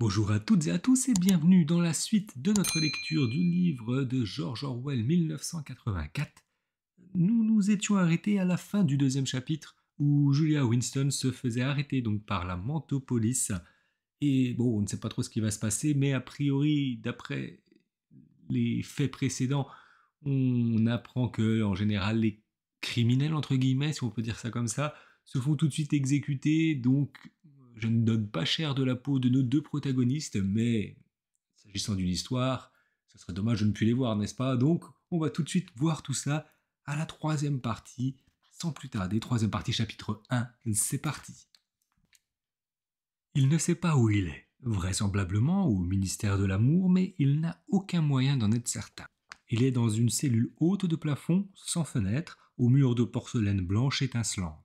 Bonjour à toutes et à tous et bienvenue dans la suite de notre lecture du livre de George Orwell 1984. Nous nous étions arrêtés à la fin du deuxième chapitre où Julia Winston se faisait arrêter donc par la Mantopolice. Et bon, on ne sait pas trop ce qui va se passer, mais a priori, d'après les faits précédents, on apprend que en général les criminels entre guillemets, si on peut dire ça comme ça, se font tout de suite exécuter, donc je ne donne pas cher de la peau de nos deux protagonistes, mais s'agissant d'une histoire, ce serait dommage de ne plus les voir, n'est-ce pas? Donc, on va tout de suite voir tout ça à la troisième partie, sans plus tarder. Troisième partie, chapitre 1, c'est parti. Il ne sait pas où il est, vraisemblablement au ministère de l'amour, mais il n'a aucun moyen d'en être certain. Il est dans une cellule haute de plafond, sans fenêtre, aux murs de porcelaine blanche étincelante.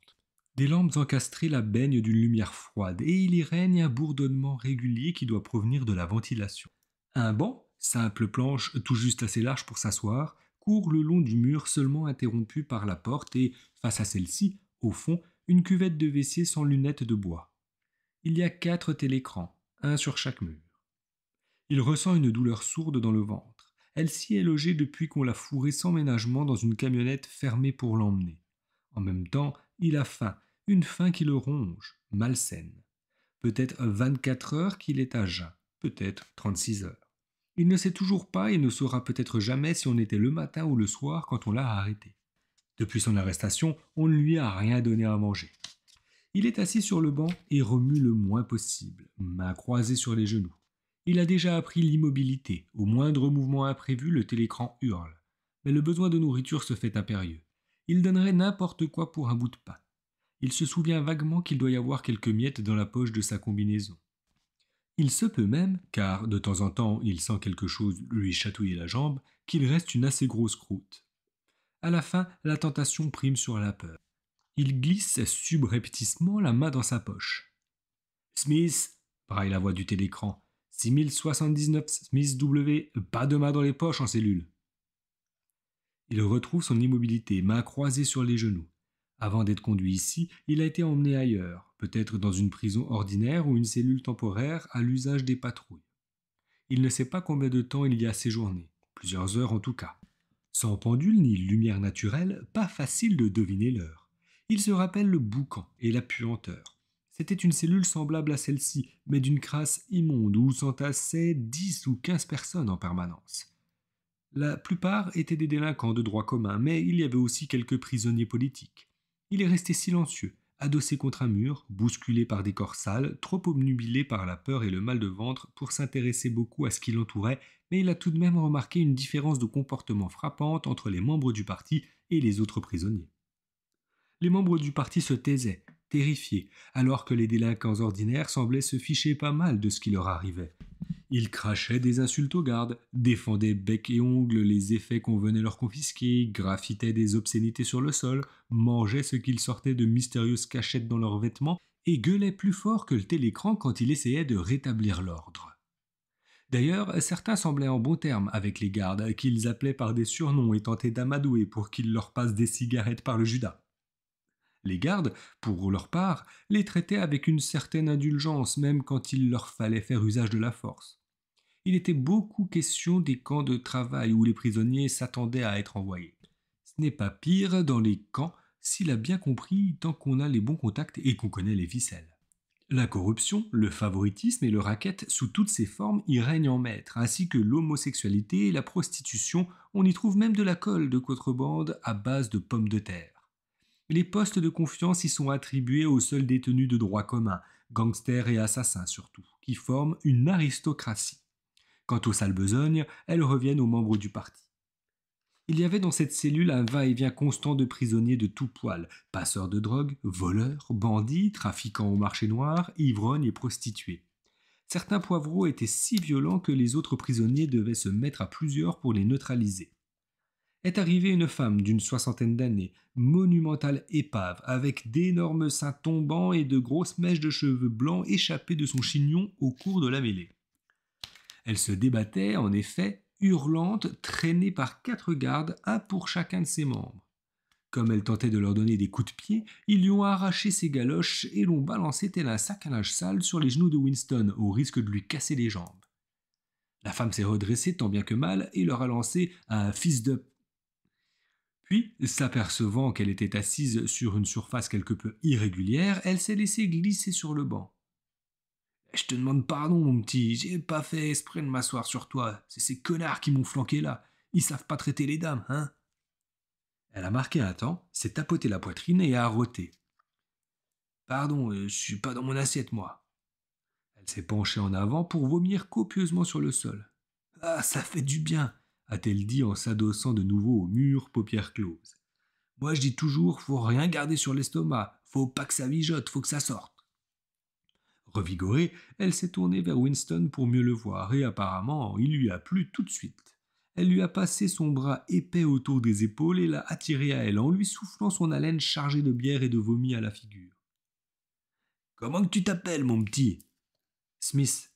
Des lampes encastrées la baignent d'une lumière froide et il y règne un bourdonnement régulier qui doit provenir de la ventilation. Un banc, simple planche tout juste assez large pour s'asseoir, court le long du mur seulement interrompu par la porte et, face à celle-ci, au fond, une cuvette de WC sans lunettes de bois. Il y a 4 télécrans, un sur chaque mur. Il ressent une douleur sourde dans le ventre. Elle s'y est logée depuis qu'on l'a fourrée sans ménagement dans une camionnette fermée pour l'emmener. En même temps, il a faim, une faim qui le ronge, malsaine. Peut-être 24 heures qu'il est à jeun, peut-être 36 heures. Il ne sait toujours pas et ne saura peut-être jamais si on était le matin ou le soir quand on l'a arrêté. Depuis son arrestation, on ne lui a rien donné à manger. Il est assis sur le banc et remue le moins possible, mains croisées sur les genoux. Il a déjà appris l'immobilité. Au moindre mouvement imprévu, le télécran hurle. Mais le besoin de nourriture se fait impérieux. Il donnerait n'importe quoi pour un bout de pain. Il se souvient vaguement qu'il doit y avoir quelques miettes dans la poche de sa combinaison. Il se peut même, car de temps en temps il sent quelque chose lui chatouiller la jambe, qu'il reste une assez grosse croûte. À la fin, la tentation prime sur la peur. Il glisse subrepticement la main dans sa poche. « Smith !» braille la voix du télécran. « 6079 Smith W, pas de main dans les poches en cellule. » Il retrouve son immobilité, mains croisées sur les genoux. Avant d'être conduit ici, il a été emmené ailleurs, peut-être dans une prison ordinaire ou une cellule temporaire à l'usage des patrouilles. Il ne sait pas combien de temps il y a séjourné, plusieurs heures en tout cas. Sans pendule ni lumière naturelle, pas facile de deviner l'heure. Il se rappelle le boucan et la puanteur. C'était une cellule semblable à celle-ci, mais d'une crasse immonde où s'entassaient 10 ou 15 personnes en permanence. La plupart étaient des délinquants de droit commun, mais il y avait aussi quelques prisonniers politiques. Il est resté silencieux, adossé contre un mur, bousculé par des corps sales, trop obnubilé par la peur et le mal de ventre pour s'intéresser beaucoup à ce qui l'entourait, mais il a tout de même remarqué une différence de comportement frappante entre les membres du parti et les autres prisonniers. Les membres du parti se taisaient, terrifiés, alors que les délinquants ordinaires semblaient se ficher pas mal de ce qui leur arrivait. Ils crachaient des insultes aux gardes, défendaient bec et ongles les effets qu'on venait leur confisquer, graffitaient des obscénités sur le sol, mangeaient ce qu'ils sortaient de mystérieuses cachettes dans leurs vêtements et gueulaient plus fort que le télécran quand il essayait de rétablir l'ordre. D'ailleurs, certains semblaient en bons termes avec les gardes, qu'ils appelaient par des surnoms et tentaient d'amadouer pour qu'ils leur passent des cigarettes par le judas. Les gardes, pour leur part, les traitaient avec une certaine indulgence, même quand il leur fallait faire usage de la force. Il était beaucoup question des camps de travail où les prisonniers s'attendaient à être envoyés. Ce n'est pas pire dans les camps s'il a bien compris tant qu'on a les bons contacts et qu'on connaît les ficelles. La corruption, le favoritisme et le racket sous toutes ses formes y règnent en maître, ainsi que l'homosexualité et la prostitution. On y trouve même de la colle de contrebande à base de pommes de terre. Les postes de confiance y sont attribués aux seuls détenus de droit commun, gangsters et assassins surtout, qui forment une aristocratie. Quant aux sales besognes, elles reviennent aux membres du parti. Il y avait dans cette cellule un va-et-vient constant de prisonniers de tout poil, passeurs de drogue, voleurs, bandits, trafiquants au marché noir, ivrognes et prostituées. Certains poivreaux étaient si violents que les autres prisonniers devaient se mettre à plusieurs pour les neutraliser. Est arrivée une femme d'une 60aine d'années, monumentale épave, avec d'énormes seins tombants et de grosses mèches de cheveux blancs échappées de son chignon au cours de la mêlée. Elle se débattait, en effet, hurlante, traînée par 4 gardes, un pour chacun de ses membres. Comme elle tentait de leur donner des coups de pied, ils lui ont arraché ses galoches et l'ont balancé tel un sac à linge sale sur les genoux de Winston, au risque de lui casser les jambes. La femme s'est redressée tant bien que mal et leur a lancé un fils de... Puis, s'apercevant qu'elle était assise sur une surface quelque peu irrégulière, elle s'est laissée glisser sur le banc. Je te demande pardon, mon petit, j'ai pas fait exprès de m'asseoir sur toi. C'est ces connards qui m'ont flanqué là. Ils savent pas traiter les dames, hein? Elle a marqué un temps, s'est tapoté la poitrine et a arrêté. Pardon, je suis pas dans mon assiette, moi. Elle s'est penchée en avant pour vomir copieusement sur le sol. Ah, ça fait du bien, a-t-elle dit en s'adossant de nouveau au mur, paupières closes. Moi, je dis toujours, faut rien garder sur l'estomac, faut pas que ça mijote, faut que ça sorte. Revigorée, elle s'est tournée vers Winston pour mieux le voir, et apparemment, il lui a plu tout de suite. Elle lui a passé son bras épais autour des épaules et l'a attiré à elle en lui soufflant son haleine chargée de bière et de vomi à la figure. Comment que tu t'appelles, mon petit? Smith.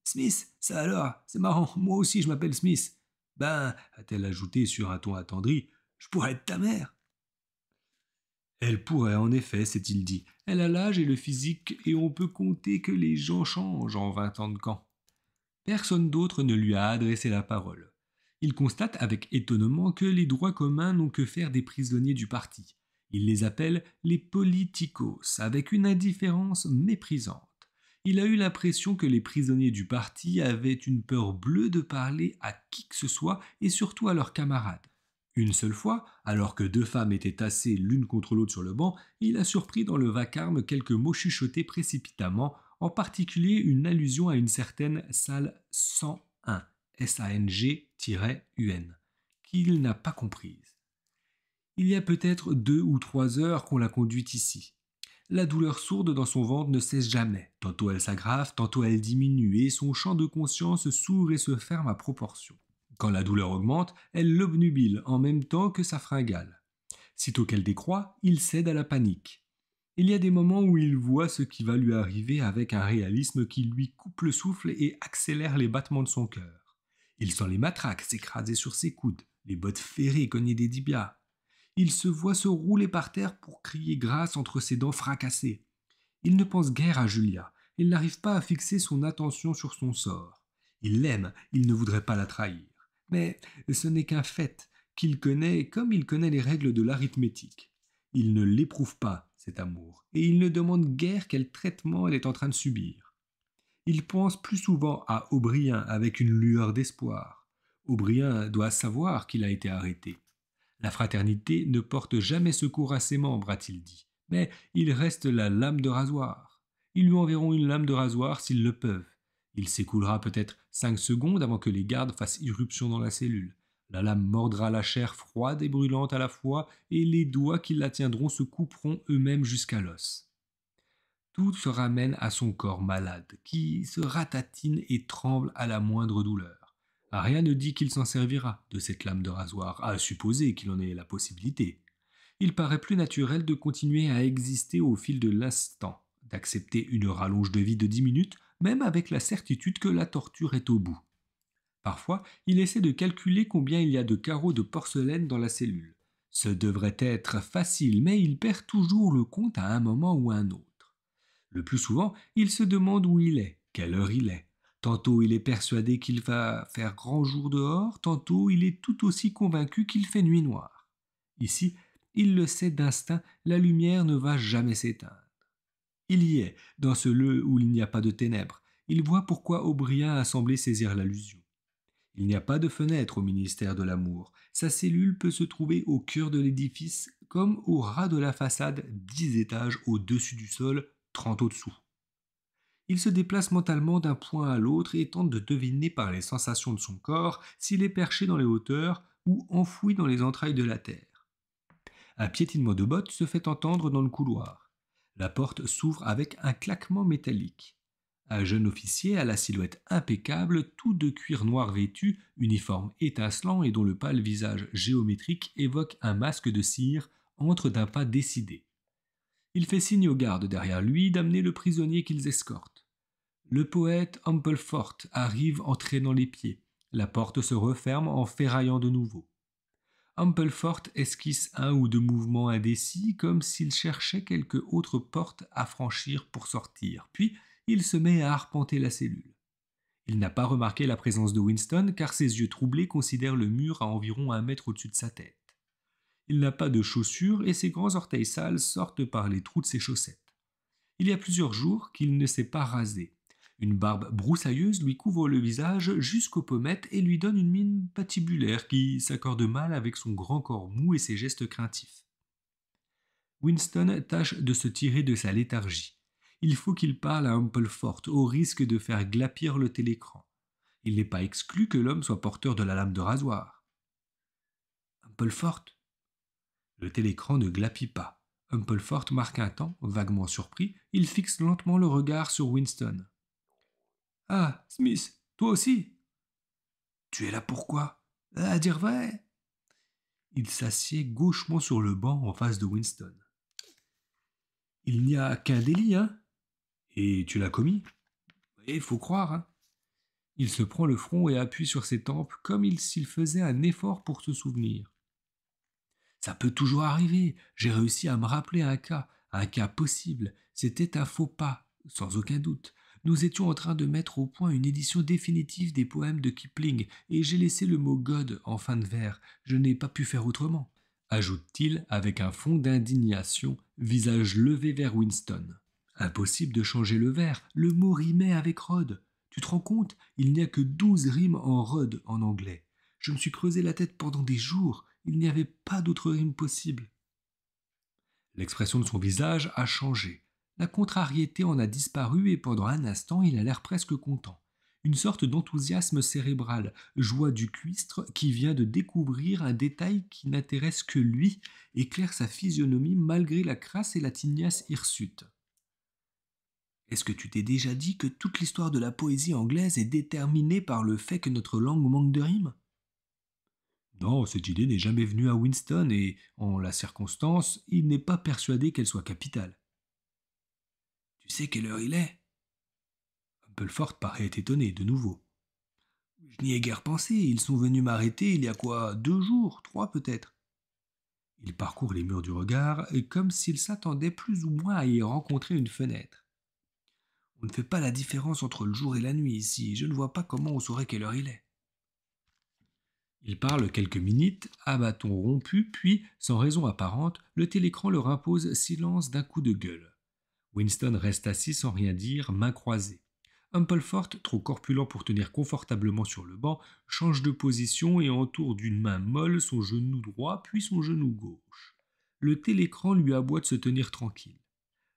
Smith, ça alors, c'est marrant, moi aussi je m'appelle Smith. Ben, a-t-elle ajouté sur un ton attendri, je pourrais être ta mère. Elle pourrait, en effet, s'est-il dit. Elle a l'âge et le physique, et on peut compter que les gens changent en 20 ans de camp. Personne d'autre ne lui a adressé la parole. Il constate avec étonnement que les droits communs n'ont que faire des prisonniers du parti. Il les appelle les politicos, avec une indifférence méprisante. Il a eu l'impression que les prisonniers du parti avaient une peur bleue de parler à qui que ce soit et surtout à leurs camarades. Une seule fois, alors que deux femmes étaient tassées l'une contre l'autre sur le banc, il a surpris dans le vacarme quelques mots chuchotés précipitamment, en particulier une allusion à une certaine salle 101, SANG-UN, qu'il n'a pas comprise. Il y a peut-être 2 ou 3 heures qu'on l'a conduite ici. La douleur sourde dans son ventre ne cesse jamais. Tantôt elle s'aggrave, tantôt elle diminue, et son champ de conscience s'ouvre et se ferme à proportion. Quand la douleur augmente, elle l'obnubile en même temps que sa fringale. Sitôt qu'elle décroît, il cède à la panique. Il y a des moments où il voit ce qui va lui arriver avec un réalisme qui lui coupe le souffle et accélère les battements de son cœur. Il sent les matraques s'écraser sur ses coudes, les bottes ferrées cogner des tibias. Il se voit se rouler par terre pour crier grâce entre ses dents fracassées. Il ne pense guère à Julia. Il n'arrive pas à fixer son attention sur son sort. Il l'aime, il ne voudrait pas la trahir. Mais ce n'est qu'un fait qu'il connaît comme il connaît les règles de l'arithmétique. Il ne l'éprouve pas, cet amour, et il ne demande guère quel traitement elle est en train de subir. Il pense plus souvent à O'Brien avec une lueur d'espoir. O'Brien doit savoir qu'il a été arrêté. La fraternité ne porte jamais secours à ses membres, a-t-il dit, mais il reste la lame de rasoir. Ils lui enverront une lame de rasoir s'ils le peuvent. Il s'écoulera peut-être 5 secondes avant que les gardes fassent irruption dans la cellule. La lame mordra la chair froide et brûlante à la fois, et les doigts qui la tiendront se couperont eux-mêmes jusqu'à l'os. Tout se ramène à son corps malade, qui se ratatine et tremble à la moindre douleur. Rien ne dit qu'il s'en servira de cette lame de rasoir, à supposer qu'il en ait la possibilité. Il paraît plus naturel de continuer à exister au fil de l'instant, d'accepter une rallonge de vie de 10 minutes, même avec la certitude que la torture est au bout. Parfois, il essaie de calculer combien il y a de carreaux de porcelaine dans la cellule. Ce devrait être facile, mais il perd toujours le compte à un moment ou à un autre. Le plus souvent, il se demande où il est, quelle heure il est. Tantôt il est persuadé qu'il va faire grand jour dehors, tantôt il est tout aussi convaincu qu'il fait nuit noire. Ici, il le sait d'instinct, la lumière ne va jamais s'éteindre. Il y est, dans ce lieu où il n'y a pas de ténèbres. Il voit pourquoi O'Brien a semblé saisir l'allusion. Il n'y a pas de fenêtre au ministère de l'Amour. Sa cellule peut se trouver au cœur de l'édifice, comme au ras de la façade, 10 étages au-dessus du sol, 30 au-dessous. Il se déplace mentalement d'un point à l'autre et tente de deviner par les sensations de son corps s'il est perché dans les hauteurs ou enfoui dans les entrailles de la terre. Un piétinement de bottes se fait entendre dans le couloir. La porte s'ouvre avec un claquement métallique. Un jeune officier à la silhouette impeccable, tout de cuir noir vêtu, uniforme étincelant et dont le pâle visage géométrique évoque un masque de cire, entre d'un pas décidé. Il fait signe aux gardes derrière lui d'amener le prisonnier qu'ils escortent. Le poète Ampleforth arrive en traînant les pieds. La porte se referme en ferraillant de nouveau. Ampleforth esquisse un ou deux mouvements indécis, comme s'il cherchait quelque autre porte à franchir pour sortir. Puis, il se met à arpenter la cellule. Il n'a pas remarqué la présence de Winston, car ses yeux troublés considèrent le mur à environ 1 mètre au-dessus de sa tête. Il n'a pas de chaussures et ses grands orteils sales sortent par les trous de ses chaussettes. Il y a plusieurs jours qu'il ne s'est pas rasé. Une barbe broussailleuse lui couvre le visage jusqu'aux pommettes et lui donne une mine patibulaire qui s'accorde mal avec son grand corps mou et ses gestes craintifs. Winston tâche de se tirer de sa léthargie. Il faut qu'il parle à Ampleforth au risque de faire glapir le télécran. Il n'est pas exclu que l'homme soit porteur de la lame de rasoir. Ampleforth. Le télécran ne glapit pas. Ampleforth marque un temps, vaguement surpris. Il fixe lentement le regard sur Winston. « Ah, Smith, toi aussi ?»« Tu es là pourquoi ? À dire vrai ?» Il s'assied gauchement sur le banc en face de Winston. « Il n'y a qu'un délit, hein ? Et tu l'as commis ? Il faut croire, hein ?» Il se prend le front et appuie sur ses tempes comme s'il faisait un effort pour se souvenir. « Ça peut toujours arriver. J'ai réussi à me rappeler un cas possible. C'était un faux pas, sans aucun doute. Nous étions en train de mettre au point une édition définitive des poèmes de Kipling, et j'ai laissé le mot God en fin de vers. Je n'ai pas pu faire autrement, » ajoute-t-il avec un fond d'indignation, visage levé vers Winston. Impossible de changer le vers, le mot rimait avec Rod. Tu te rends compte ? Il n'y a que 12 rimes en Rod en anglais. Je me suis creusé la tête pendant des jours. Il n'y avait pas d'autre rime possible. L'expression de son visage a changé. La contrariété en a disparu et pendant un instant, il a l'air presque content. Une sorte d'enthousiasme cérébral, joie du cuistre qui vient de découvrir un détail qui n'intéresse que lui, éclaire sa physionomie malgré la crasse et la tignasse hirsute. Est-ce que tu t'es déjà dit que toute l'histoire de la poésie anglaise est déterminée par le fait que notre langue manque de rimes ? Non, cette idée n'est jamais venue à Winston et, en la circonstance, il n'est pas persuadé qu'elle soit capitale. Tu sais quelle heure il est ? Ampleforth paraît étonné, de nouveau. Je n'y ai guère pensé, ils sont venus m'arrêter il y a 2 jours, 3 peut-être. Il parcourt les murs du regard, comme s'il s'attendait plus ou moins à y rencontrer une fenêtre. On ne fait pas la différence entre le jour et la nuit ici, je ne vois pas comment on saurait quelle heure il est. Il parle quelques minutes, à bâton rompu, puis, sans raison apparente, le télécran leur impose silence d'un coup de gueule. Winston reste assis sans rien dire, mains croisées. Ampleforth, trop corpulent pour tenir confortablement sur le banc, change de position et entoure d'une main molle son genou droit puis son genou gauche. Le télécran lui aboie de se tenir tranquille.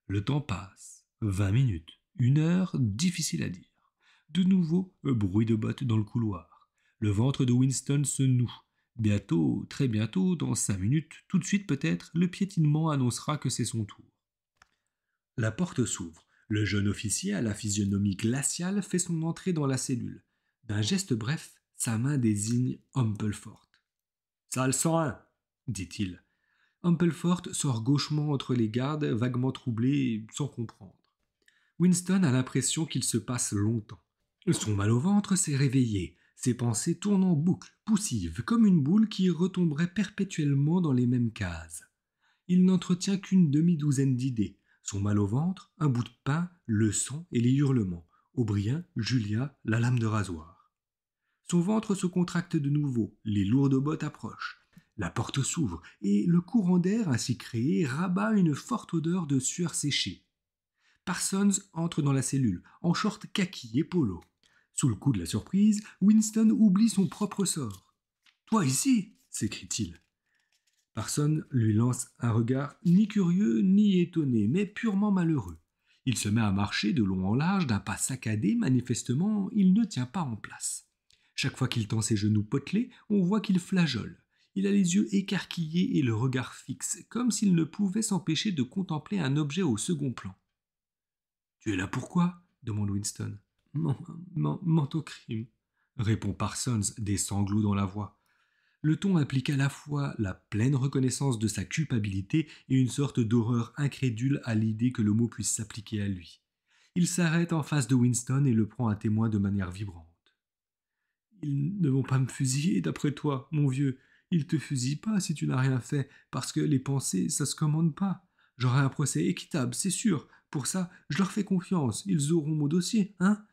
Le temps passe. 20 minutes, 1 heure, difficile à dire. De nouveau, un bruit de bottes dans le couloir. Le ventre de Winston se noue. Bientôt, très bientôt, dans 5 minutes, tout de suite peut-être, le piétinement annoncera que c'est son tour. La porte s'ouvre. Le jeune officier à la physionomie glaciale fait son entrée dans la cellule. D'un geste bref, sa main désigne Ampleforth. « Salle 101 » dit-il. Ampleforth sort gauchement entre les gardes, vaguement troublé, sans comprendre. Winston a l'impression qu'il se passe longtemps. Son mal au ventre s'est réveillé, ses pensées tournent en boucle, poussives, comme une boule qui retomberait perpétuellement dans les mêmes cases. Il n'entretient qu'une demi-douzaine d'idées. Son mal au ventre, un bout de pain, le sang et les hurlements. O'Brien, Julia, la lame de rasoir. Son ventre se contracte de nouveau, les lourdes bottes approchent. La porte s'ouvre et le courant d'air ainsi créé rabat une forte odeur de sueur séchée. Parsons entre dans la cellule, en short kaki et polo. Sous le coup de la surprise, Winston oublie son propre sort. « Toi ici !» s'écrie-t-il. Parsons lui lance un regard ni curieux ni étonné, mais purement malheureux. Il se met à marcher de long en large d'un pas saccadé, manifestement il ne tient pas en place. Chaque fois qu'il tend ses genoux potelés, on voit qu'il flageole. Il a les yeux écarquillés et le regard fixe, comme s'il ne pouvait s'empêcher de contempler un objet au second plan. « Tu es là pourquoi ?» demande Winston. « Ment au crime » répond Parsons, des sanglots dans la voix. Le ton implique à la fois la pleine reconnaissance de sa culpabilité et une sorte d'horreur incrédule à l'idée que le mot puisse s'appliquer à lui. Il s'arrête en face de Winston et le prend à témoin de manière vibrante. « Ils ne vont pas me fusiller, d'après toi, mon vieux. Il te fusille pas si tu n'as rien fait, parce que les pensées, ça se commande pas. J'aurai un procès équitable, c'est sûr. Pour ça, je leur fais confiance. Ils auront mon dossier, hein?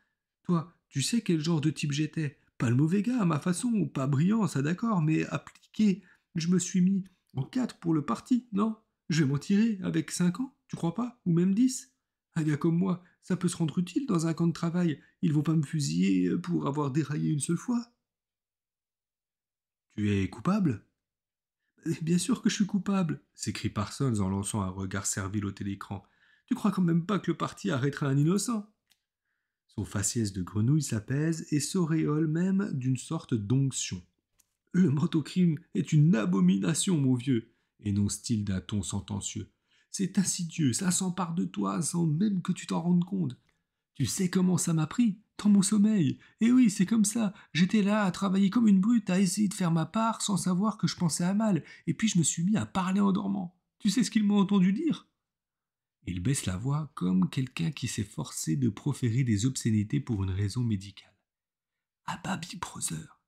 Toi, tu sais quel genre de type j'étais. Pas le mauvais gars à ma façon, pas brillant, ça d'accord, mais appliqué. Je me suis mis en 4 pour le parti, non? Je vais m'en tirer avec 5 ans, tu crois pas? Ou même 10. Un gars comme moi, ça peut se rendre utile dans un camp de travail. Ils vont pas me fusiller pour avoir déraillé une seule fois. Tu es coupable? Bien sûr que je suis coupable, s'écrie Parsons en lançant un regard servile au télécran. Tu crois quand même pas que le parti arrêtera un innocent? Son faciès de grenouille s'apaise et s'auréole même d'une sorte d'onction. Le mentocrime est une abomination, mon vieux, énonce-t-il d'un ton sentencieux. C'est insidieux, ça s'empare de toi sans même que tu t'en rendes compte. Tu sais comment ça m'a pris? Dans mon sommeil. Et oui, c'est comme ça. J'étais là à travailler comme une brute, à essayer de faire ma part sans savoir que je pensais à mal. Et puis je me suis mis à parler en dormant. Tu sais ce qu'il m'a entendu dire? Il baisse la voix comme quelqu'un qui s'est forcé de proférer des obscénités pour une raison médicale. Ah bah Big Brother.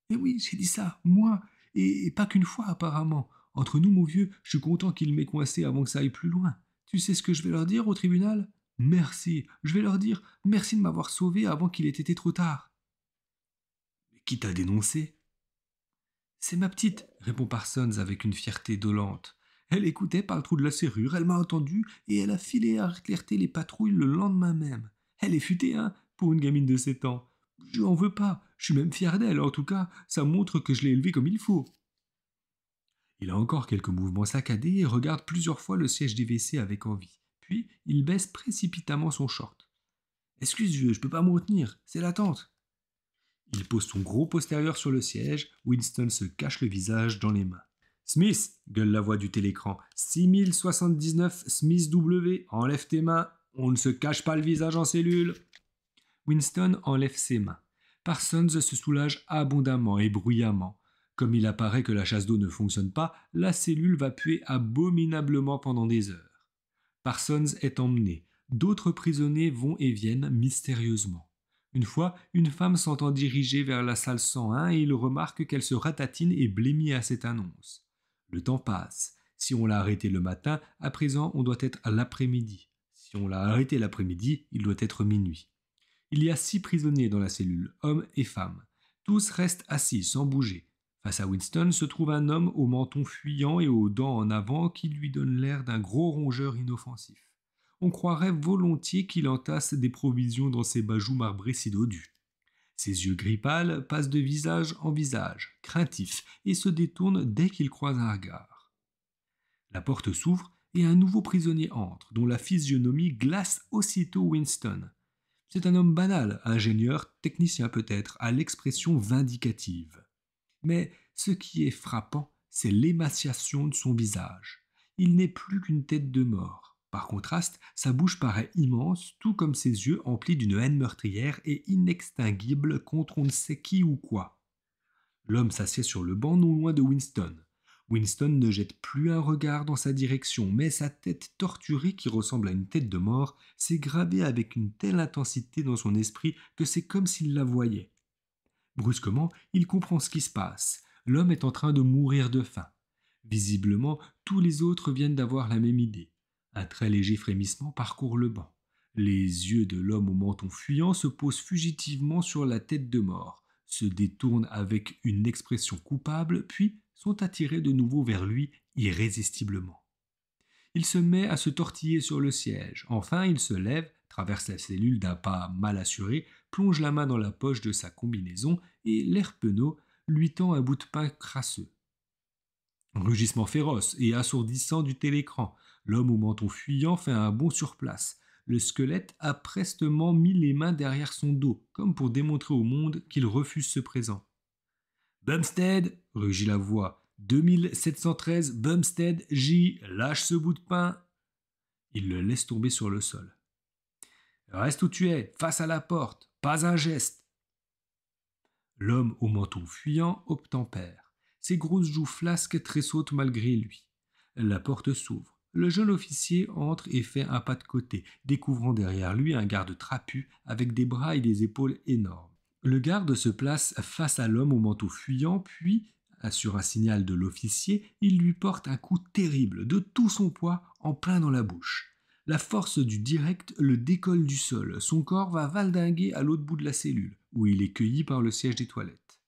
Et oui, j'ai dit ça, moi, et pas qu'une fois apparemment. Entre nous, mon vieux, je suis content qu'il m'ait coincé avant que ça aille plus loin. Tu sais ce que je vais leur dire au tribunal? Merci. Je vais leur dire merci de m'avoir sauvé avant qu'il ait été trop tard. Mais qui t'a dénoncé? C'est ma petite, répond Parsons avec une fierté dolente. Elle écoutait par le trou de la serrure, elle m'a entendu et elle a filé à alerter les patrouilles le lendemain même. Elle est futée, hein, pour une gamine de 7 ans. Je n'en veux pas, je suis même fier d'elle, en tout cas, ça montre que je l'ai élevée comme il faut. Il a encore quelques mouvements saccadés et regarde plusieurs fois le siège des WC avec envie. Puis, il baisse précipitamment son short. Excuse, vieux, je peux pas me retenir, c'est l'attente. Il pose son gros postérieur sur le siège, Winston se cache le visage dans les mains. Smith, gueule la voix du télécran. 6079 Smith W, enlève tes mains, on ne se cache pas le visage en cellule. Winston enlève ses mains. Parsons se soulage abondamment et bruyamment. Comme il apparaît que la chasse d'eau ne fonctionne pas, la cellule va puer abominablement pendant des heures. Parsons est emmené. D'autres prisonniers vont et viennent mystérieusement. Une fois, une femme s'entend diriger vers la salle 101 et il remarque qu'elle se ratatine et blêmit à cette annonce. Le temps passe. Si on l'a arrêté le matin, à présent on doit être à l'après-midi. Si on l'a arrêté l'après-midi, il doit être minuit. Il y a 6 prisonniers dans la cellule, hommes et femmes. Tous restent assis, sans bouger. Face à Winston se trouve un homme au menton fuyant et aux dents en avant qui lui donne l'air d'un gros rongeur inoffensif. On croirait volontiers qu'il entasse des provisions dans ses bajoux marbrés si dodus. Ses yeux gris pâles passent de visage en visage, craintifs, et se détournent dès qu'il croise un regard. La porte s'ouvre et un nouveau prisonnier entre, dont la physionomie glace aussitôt Winston. C'est un homme banal, ingénieur, technicien peut-être, à l'expression vindicative. Mais ce qui est frappant, c'est l'émaciation de son visage. Il n'est plus qu'une tête de mort. Par contraste, sa bouche paraît immense, tout comme ses yeux emplis d'une haine meurtrière et inextinguible contre on ne sait qui ou quoi. L'homme s'assied sur le banc non loin de Winston. Winston ne jette plus un regard dans sa direction, mais sa tête torturée qui ressemble à une tête de mort s'est gravée avec une telle intensité dans son esprit que c'est comme s'il la voyait. Brusquement, il comprend ce qui se passe. L'homme est en train de mourir de faim. Visiblement, tous les autres viennent d'avoir la même idée. Un très léger frémissement parcourt le banc. Les yeux de l'homme au menton fuyant se posent fugitivement sur la tête de mort, se détournent avec une expression coupable, puis sont attirés de nouveau vers lui irrésistiblement. Il se met à se tortiller sur le siège. Enfin, il se lève, traverse la cellule d'un pas mal assuré, plonge la main dans la poche de sa combinaison et, l'air penaud, lui tend un bout de pain crasseux. Rugissement féroce et assourdissant du télécran. L'homme au menton fuyant fait un bond sur place. Le squelette a prestement mis les mains derrière son dos, comme pour démontrer au monde qu'il refuse ce présent. « Bumstead !» rugit la voix. « 2713 Bumstead J. Lâche ce bout de pain !» Il le laisse tomber sur le sol. « Reste où tu es, face à la porte, pas un geste !» L'homme au menton fuyant obtempère. Ses grosses joues flasques tressautent malgré lui. La porte s'ouvre. Le jeune officier entre et fait un pas de côté, découvrant derrière lui un garde trapu avec des bras et des épaules énormes. Le garde se place face à l'homme au manteau fuyant, puis assure un signal de l'officier, il lui porte un coup terrible de tout son poids en plein dans la bouche. La force du direct le décolle du sol. Son corps va valdinguer à l'autre bout de la cellule, où il est cueilli par le siège des toilettes.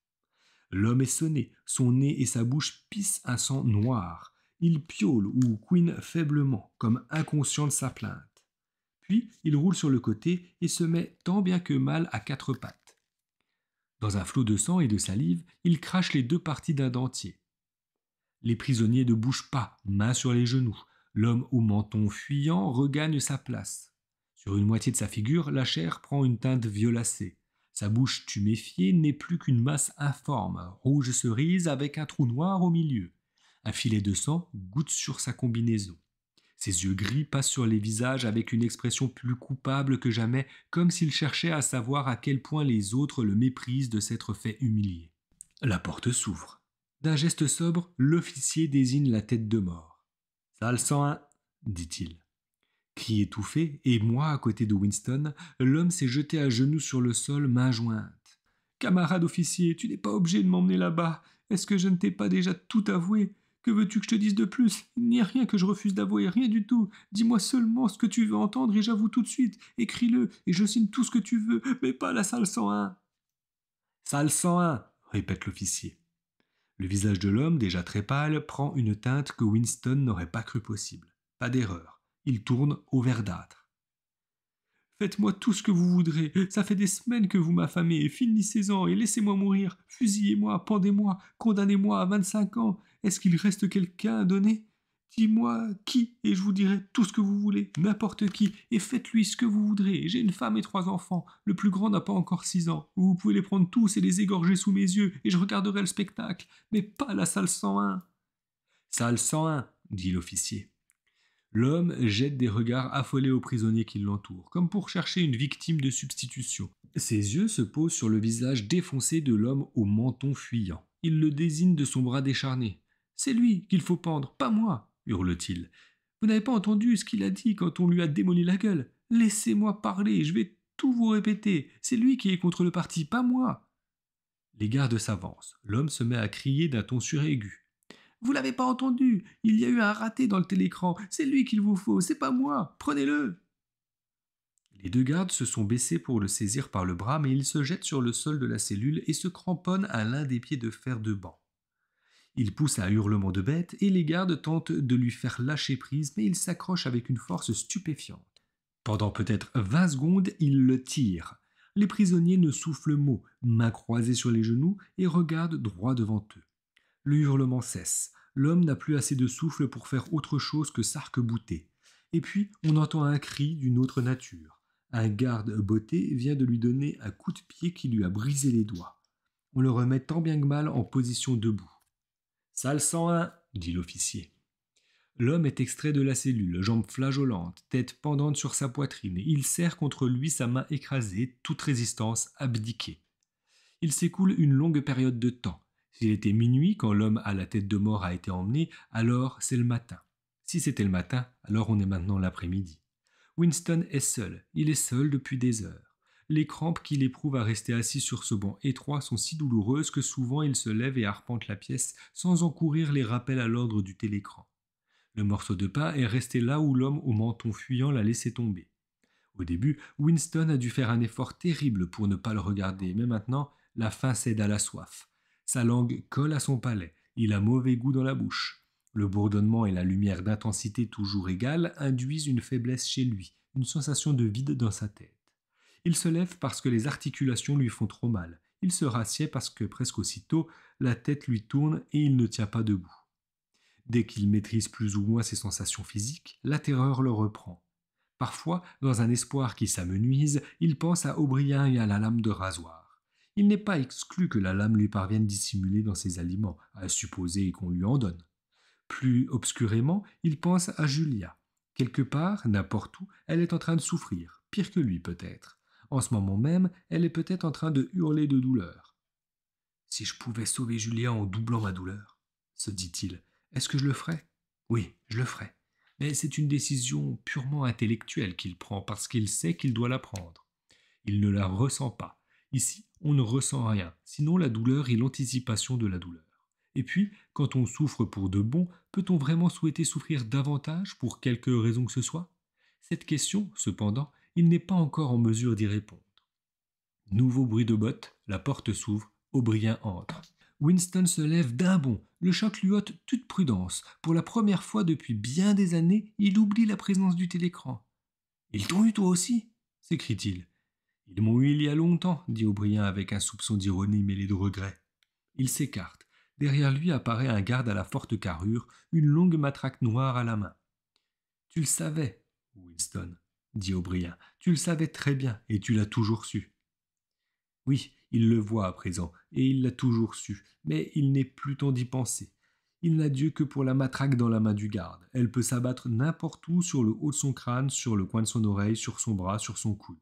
L'homme est sonné, son nez et sa bouche pissent un sang noir. Il piaule ou couine faiblement, comme inconscient de sa plainte. Puis il roule sur le côté et se met tant bien que mal à quatre pattes. Dans un flot de sang et de salive, il crache les deux parties d'un dentier. Les prisonniers ne bougent pas, mains sur les genoux. L'homme au menton fuyant regagne sa place. Sur une moitié de sa figure, la chair prend une teinte violacée. Sa bouche tuméfiée n'est plus qu'une masse informe, rouge cerise avec un trou noir au milieu. Un filet de sang goutte sur sa combinaison. Ses yeux gris passent sur les visages avec une expression plus coupable que jamais, comme s'il cherchait à savoir à quel point les autres le méprisent de s'être fait humilier. La porte s'ouvre. D'un geste sobre, l'officier désigne la tête de mort. « Salle 101 » dit-il. Cri étouffé, et moi à côté de Winston, l'homme s'est jeté à genoux sur le sol, mains jointes. « Camarade officier, tu n'es pas obligé de m'emmener là-bas. Est-ce que je ne t'ai pas déjà tout avoué ? Que veux-tu que je te dise de plus? Il n'y a rien que je refuse d'avouer, rien du tout. Dis-moi seulement ce que tu veux entendre et j'avoue tout de suite. Écris-le et je signe tout ce que tu veux, mais pas la salle 101. »« Salle 101 » répète l'officier. Le visage de l'homme, déjà très pâle, prend une teinte que Winston n'aurait pas cru possible. Pas d'erreur. Il tourne au verdâtre. « Faites-moi tout ce que vous voudrez. Ça fait des semaines que vous m'affamez. Finissez-en et laissez-moi mourir. Fusillez-moi, pendez-moi, condamnez-moi à 25 ans. Est-ce qu'il reste quelqu'un à donner? Dis-moi qui, et je vous dirai tout ce que vous voulez, n'importe qui, et faites-lui ce que vous voudrez. J'ai une femme et 3 enfants. Le plus grand n'a pas encore 6 ans. Vous pouvez les prendre tous et les égorger sous mes yeux, et je regarderai le spectacle. Mais pas la salle 101. »« Salle 101, » dit l'officier. L'homme jette des regards affolés aux prisonniers qui l'entourent, comme pour chercher une victime de substitution. Ses yeux se posent sur le visage défoncé de l'homme au menton fuyant. Il le désigne de son bras décharné. « C'est lui qu'il faut pendre, pas moi !» hurle-t-il. « Vous n'avez pas entendu ce qu'il a dit quand on lui a démoli la gueule? Laissez-moi parler, je vais tout vous répéter. C'est lui qui est contre le parti, pas moi !» Les gardes s'avancent. L'homme se met à crier d'un ton suraigu. « Vous l'avez pas entendu? Il y a eu un raté dans le télécran. C'est lui qu'il vous faut, c'est pas moi. Prenez-le !» Les deux gardes se sont baissés pour le saisir par le bras, mais il se jette sur le sol de la cellule et se cramponne à l'un des pieds de fer de banc. Il pousse un hurlement de bête et les gardes tentent de lui faire lâcher prise, mais il s'accroche avec une force stupéfiante. Pendant peut-être 20 secondes, il le tire. Les prisonniers ne soufflent mot, mains croisées sur les genoux, et regardent droit devant eux. Le hurlement cesse. L'homme n'a plus assez de souffle pour faire autre chose que s'arc-bouter. Et puis, on entend un cri d'une autre nature. Un garde botté vient de lui donner un coup de pied qui lui a brisé les doigts. On le remet tant bien que mal en position debout. « Salle 101 » dit l'officier. L'homme est extrait de la cellule, jambes flageolantes, tête pendante sur sa poitrine. Il serre contre lui sa main écrasée, toute résistance abdiquée. Il s'écoule une longue période de temps. S'il était minuit quand l'homme à la tête de mort a été emmené, alors c'est le matin. Si c'était le matin, alors on est maintenant l'après-midi. Winston est seul. Il est seul depuis des heures. Les crampes qu'il éprouve à rester assis sur ce banc étroit sont si douloureuses que souvent il se lève et arpente la pièce sans encourir les rappels à l'ordre du télécran. Le morceau de pain est resté là où l'homme au menton fuyant l'a laissé tomber. Au début, Winston a dû faire un effort terrible pour ne pas le regarder, mais maintenant, la faim cède à la soif. Sa langue colle à son palais, il a mauvais goût dans la bouche. Le bourdonnement et la lumière d'intensité toujours égale induisent une faiblesse chez lui, une sensation de vide dans sa tête. Il se lève parce que les articulations lui font trop mal. Il se rassied parce que, presque aussitôt, la tête lui tourne et il ne tient pas debout. Dès qu'il maîtrise plus ou moins ses sensations physiques, la terreur le reprend. Parfois, dans un espoir qui s'amenuise, il pense à O'Brien et à la lame de rasoir. Il n'est pas exclu que la lame lui parvienne dissimulée dans ses aliments, à supposer qu'on lui en donne. Plus obscurément, il pense à Julia. Quelque part, n'importe où, elle est en train de souffrir, pire que lui peut-être. En ce moment même, elle est peut-être en train de hurler de douleur. « Si je pouvais sauver Julia en doublant ma douleur, » se dit-il, « est-ce que je le ferais? Oui, je le ferais. Mais c'est une décision purement intellectuelle qu'il prend parce qu'il sait qu'il doit la prendre. Il ne la ressent pas. Ici, on ne ressent rien, sinon la douleur et l'anticipation de la douleur. Et puis, quand on souffre pour de bon, peut-on vraiment souhaiter souffrir davantage pour quelque raison que ce soit? Cette question, cependant, il n'est pas encore en mesure d'y répondre. Nouveau bruit de bottes, la porte s'ouvre, O'Brien entre. Winston se lève d'un bond, le choc lui ôte toute prudence. Pour la première fois depuis bien des années, il oublie la présence du télécran. Ils t'ont eu toi aussi s'écrie-t-il. Ils m'ont eu il y a longtemps, dit O'Brien avec un soupçon d'ironie mêlé de regret. Il s'écarte. Derrière lui apparaît un garde à la forte carrure, une longue matraque noire à la main. Tu le savais, Winston, dit O'Brien. Tu le savais très bien, et tu l'as toujours su. Oui, il le voit à présent, et il l'a toujours su, mais il n'est plus temps d'y penser. Il n'a Dieu que pour la matraque dans la main du garde. Elle peut s'abattre n'importe où, sur le haut de son crâne, sur le coin de son oreille, sur son bras, sur son coude.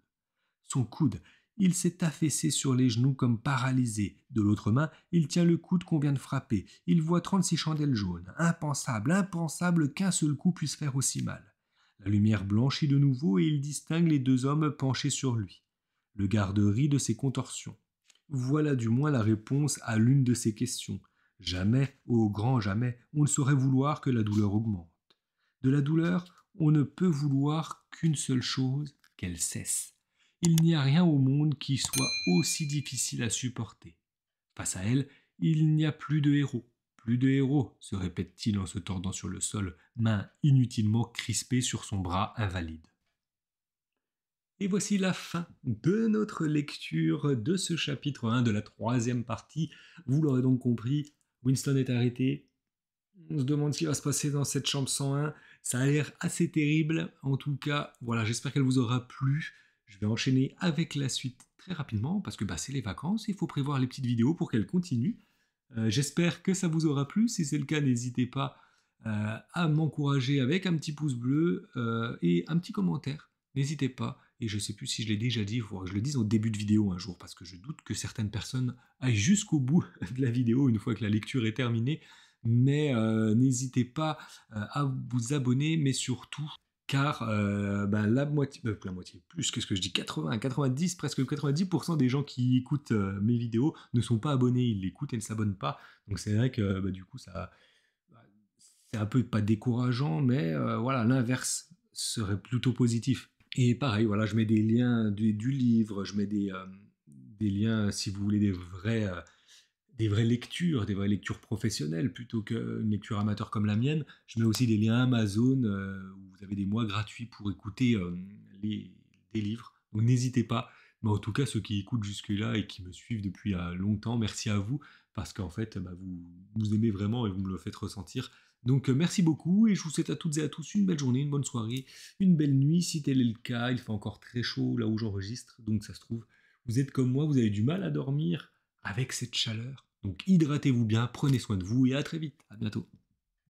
Son coude, il s'est affaissé sur les genoux comme paralysé. De l'autre main, il tient le coude qu'on vient de frapper. Il voit 36 chandelles jaunes. Impensable, impensable qu'un seul coup puisse faire aussi mal. La lumière blanchit de nouveau et il distingue les deux hommes penchés sur lui. Le garde rit de ses contorsions. Voilà du moins la réponse à l'une de ses questions. Jamais, au grand jamais, on ne saurait vouloir que la douleur augmente. De la douleur, on ne peut vouloir qu'une seule chose, qu'elle cesse. Il n'y a rien au monde qui soit aussi difficile à supporter. Face à elle, il n'y a plus de héros. Plus de héros, se répète-t-il en se tordant sur le sol, main inutilement crispée sur son bras invalide. Et voici la fin de notre lecture de ce chapitre 1 de la troisième partie. Vous l'aurez donc compris, Winston est arrêté. On se demande ce qui va se passer dans cette chambre 101. Ça a l'air assez terrible. En tout cas, voilà, j'espère qu'elle vous aura plu. Je vais enchaîner avec la suite très rapidement parce que c'est les vacances. Il faut prévoir les petites vidéos pour qu'elles continuent. J'espère que ça vous aura plu. Si c'est le cas, n'hésitez pas à m'encourager avec un petit pouce bleu et un petit commentaire. N'hésitez pas. Et je ne sais plus si je l'ai déjà dit, il faudra que je le dise au début de vidéo un jour, parce que je doute que certaines personnes aillent jusqu'au bout de la vidéo une fois que la lecture est terminée. Mais n'hésitez pas à vous abonner, mais surtout, car la moitié, plus que ce que je dis, 80, 90, presque 90% des gens qui écoutent mes vidéos ne sont pas abonnés, ils l'écoutent et ne s'abonnent pas. Donc c'est vrai que du coup, c'est un peu pas décourageant, mais voilà, l'inverse serait plutôt positif. Et pareil, voilà, je mets des liens du livre, je mets des liens, si vous voulez, des vraies lectures professionnelles plutôt qu'une lecture amateur comme la mienne. Je mets aussi des liens Amazon où vous avez des mois gratuits pour écouter des livres. Donc n'hésitez pas. Mais en tout cas, ceux qui écoutent jusque-là et qui me suivent depuis longtemps, merci à vous parce qu'en fait, vous aimez vraiment et vous me le faites ressentir. Donc merci beaucoup et je vous souhaite à toutes et à tous une belle journée, une bonne soirée, une belle nuit si tel est le cas. Il fait encore très chaud là où j'enregistre, donc ça se trouve, vous êtes comme moi, vous avez du mal à dormir avec cette chaleur. Donc hydratez-vous bien, prenez soin de vous et à très vite. À bientôt.